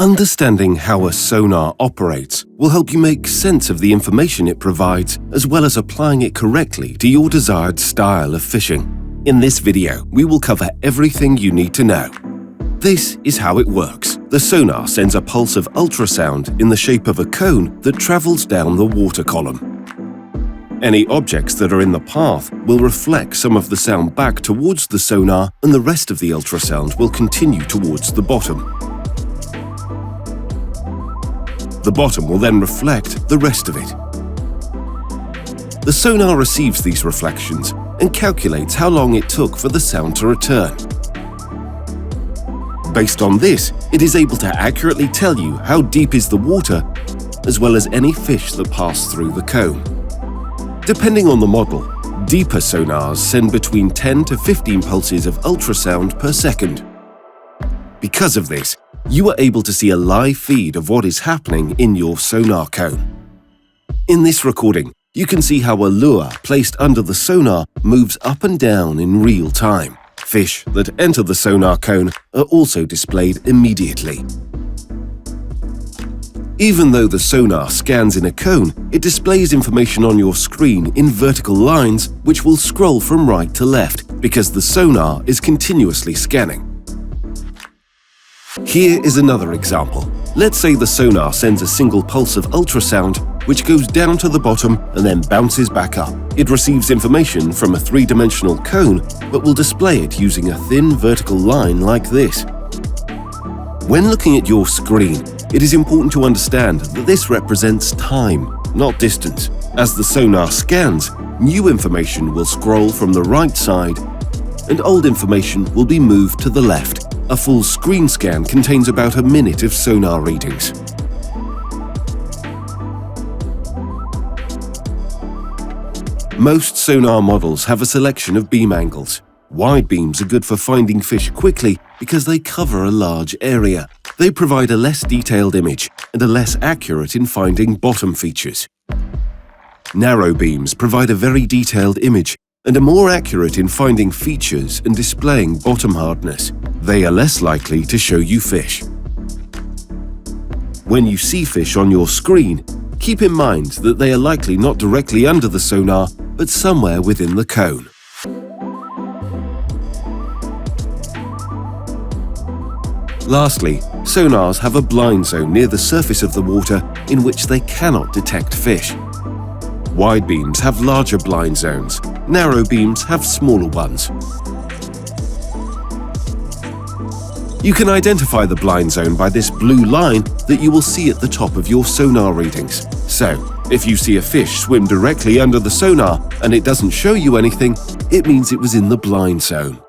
Understanding how a sonar operates will help you make sense of the information it provides, as well as applying it correctly to your desired style of fishing. In this video, we will cover everything you need to know. This is how it works. The sonar sends a pulse of ultrasound in the shape of a cone that travels down the water column. Any objects that are in the path will reflect some of the sound back towards the sonar, and the rest of the ultrasound will continue towards the bottom. The bottom will then reflect the rest of it. The sonar receives these reflections and calculates how long it took for the sound to return. Based on this, it is able to accurately tell you how deep is the water, as well as any fish that pass through the cone. Depending on the model, deeper sonars send between 10 to 15 pulses of ultrasound per second. Because of this, you are able to see a live feed of what is happening in your sonar cone. In this recording, you can see how a lure placed under the sonar moves up and down in real time. Fish that enter the sonar cone are also displayed immediately. Even though the sonar scans in a cone, it displays information on your screen in vertical lines which will scroll from right to left because the sonar is continuously scanning. Here is another example. Let's say the sonar sends a single pulse of ultrasound which goes down to the bottom and then bounces back up. It receives information from a three-dimensional cone but will display it using a thin vertical line like this. When looking at your screen, it is important to understand that this represents time, not distance. As the sonar scans, new information will scroll from the right side and old information will be moved to the left. A full screen scan contains about a minute of sonar readings. Most sonar models have a selection of beam angles. Wide beams are good for finding fish quickly because they cover a large area. They provide a less detailed image and are less accurate in finding bottom features. Narrow beams provide a very detailed image and are more accurate in finding features and displaying bottom hardness. They are less likely to show you fish. When you see fish on your screen, keep in mind that they are likely not directly under the sonar, but somewhere within the cone. Lastly, sonars have a blind zone near the surface of the water in which they cannot detect fish. Wide beams have larger blind zones. Narrow beams have smaller ones. You can identify the blind zone by this blue line that you will see at the top of your sonar readings. So, if you see a fish swim directly under the sonar and it doesn't show you anything, it means it was in the blind zone.